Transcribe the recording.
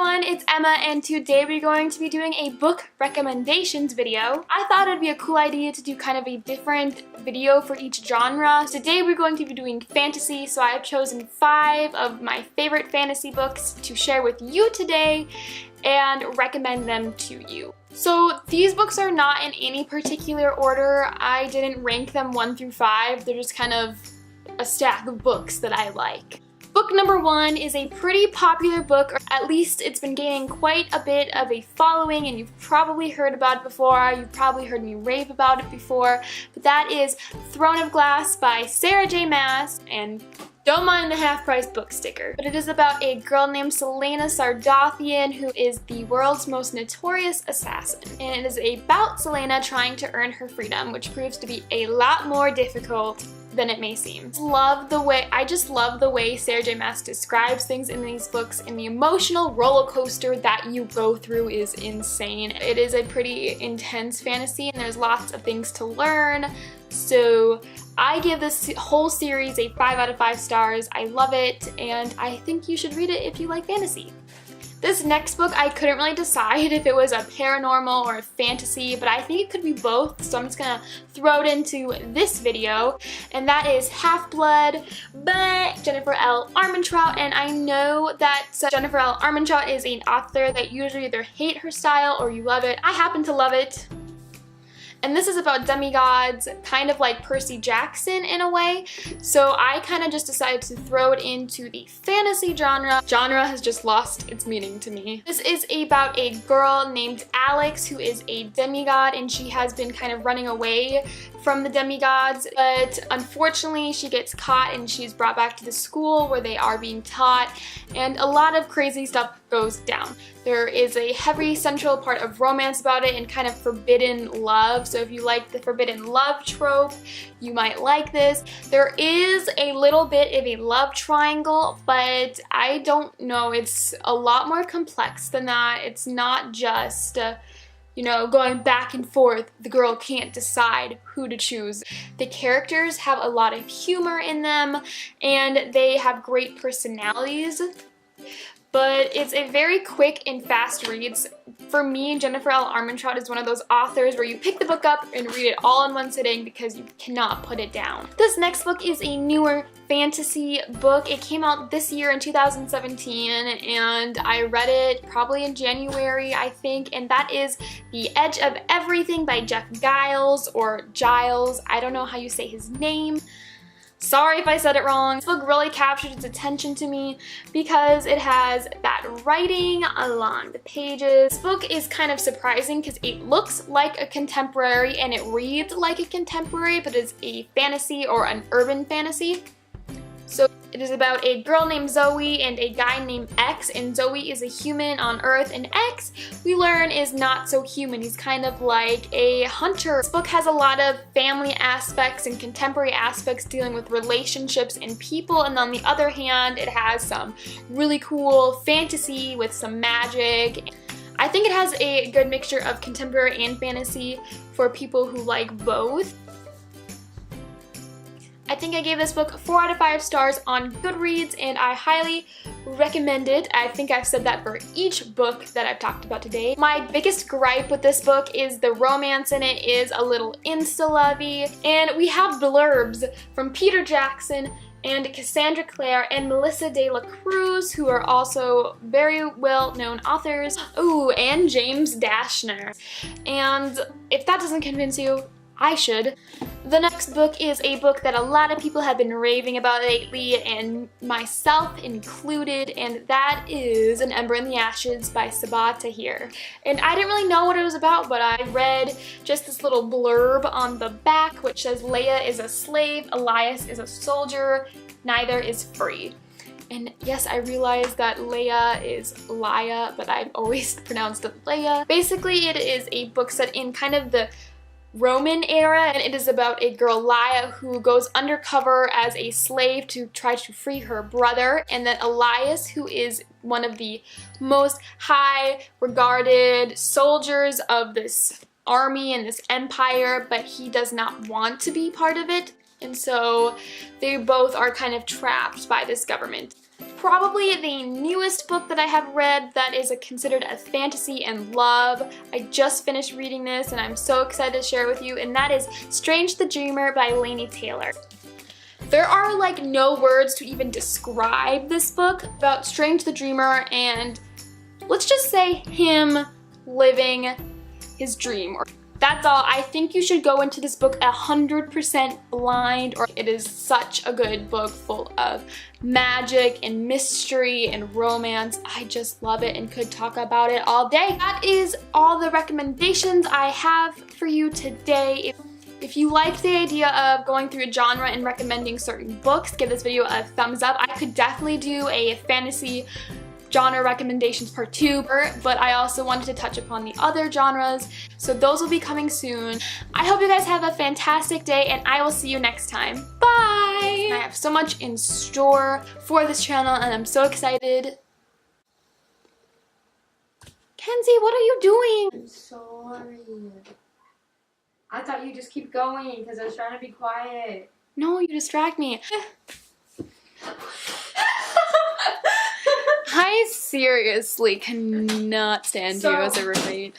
everyone, it's Emma, and today we're going to be doing a book recommendations video. I thought it'd be a cool idea to do kind of a different video for each genre. Today we're going to be doing fantasy, so I have chosen 5 of my favorite fantasy books to share with you today and recommend them to you. So these books are not in any particular order. I didn't rank them 1 through 5. They're just kind of a stack of books that I like. Book number 1 is a pretty popular book, or at least it's been gaining quite a bit of a following, and you've probably heard about it before, you've probably heard me rave about it before, but that is Throne of Glass by Sarah J. Maas, and don't mind the half-price book sticker. But it is about a girl named Celaena Sardothien, who is the world's most notorious assassin. And it is about Celaena trying to earn her freedom, which proves to be a lot more difficult than it may seem. I just love the way Sarah J. Maas describes things in these books, and the emotional roller coaster that you go through is insane. It is a pretty intense fantasy, and there's lots of things to learn. So I give this whole series a 5 out of 5 stars. I love it, and I think you should read it if you like fantasy. This next book, I couldn't really decide if it was a paranormal or a fantasy, but I think it could be both, so I'm just gonna throw it into this video, and that is Half-Blood by Jennifer L. Armentrout. And I know that Jennifer L. Armentrout is an author that you usually either hate her style or you love it. I happen to love it. And this is about demigods, kind of like Percy Jackson in a way. So I kind of just decided to throw it into the fantasy genre. Genre has just lost its meaning to me. This is about a girl named Alex who is a demigod, and she has been kind of running away from the demigods, but unfortunately she gets caught and she's brought back to the school where they are being taught, and a lot of crazy stuff goes down. There is a heavy central part of romance about it and kind of forbidden love, so if you like the forbidden love trope, you might like this. There is a little bit of a love triangle, but I don't know, it's a lot more complex than that. It's not just you know, going back and forth, the girl can't decide who to choose. The characters have a lot of humor in them, and they have great personalities, but it's a very quick and fast reads. For me, Jennifer L. Armentrout is one of those authors where you pick the book up and read it all in one sitting because you cannot put it down. This next book is a newer fantasy book. It came out this year in 2017, and I read it probably in January, I think, and that is The Edge of Everything by Jeff Giles, or Giles. I don't know how you say his name. Sorry if I said it wrong. This book really captured its attention to me because it has that writing along the pages. This book is kind of surprising because it looks like a contemporary and it reads like a contemporary, but it's a fantasy or an urban fantasy. So it is about a girl named Zoe and a guy named X, and Zoe is a human on Earth, and X, we learn, is not so human. He's kind of like a hunter. This book has a lot of family aspects and contemporary aspects dealing with relationships and people, and on the other hand, it has some really cool fantasy with some magic. I think it has a good mixture of contemporary and fantasy for people who like both. I think I gave this book 4 out of 5 stars on Goodreads, and I highly recommend it. I think I've said that for each book that I've talked about today. My biggest gripe with this book is the romance in it is a little insta-lovey, and we have blurbs from Peter Jackson and Cassandra Clare and Melissa De La Cruz, who are also very well-known authors. Ooh, and James Dashner. And if that doesn't convince you, I should. The next book is a book that a lot of people have been raving about lately, and myself included, and that is An Ember in the Ashes by Sabaa Tahir. And I didn't really know what it was about, but I read just this little blurb on the back which says Leia is a slave, Elias is a soldier, neither is free. And yes, I realize that Leia is Laia, but I've always pronounced it Leia. Basically, it is a book set in kind of the Roman era, and it is about a girl, Laia, who goes undercover as a slave to try to free her brother, and then Elias, who is one of the most high regarded soldiers of this army and this empire, but he does not want to be part of it, and so they both are kind of trapped by this government. Probably the newest book that I have read that is considered a fantasy and love. I just finished reading this and I'm so excited to share it with you, and that is Strange the Dreamer by Laini Taylor. There are like no words to even describe this book about Strange the Dreamer and let's just say him living his dream. That's all. I think you should go into this book 100% blind, or it is such a good book full of magic and mystery and romance. I just love it and could talk about it all day. That is all the recommendations I have for you today. If you liked the idea of going through a genre and recommending certain books, give this video a thumbs up. I could definitely do a fantasy genre recommendations part 2, but I also wanted to touch upon the other genres, so those will be coming soon. I hope you guys have a fantastic day, and I will see you next time. Bye! I have so much in store for this channel, and I'm so excited. Kenzie, what are you doing? I'm sorry. I thought you'd just keep going because I was trying to be quiet. No, you distract me. I seriously cannot stand you as a roommate.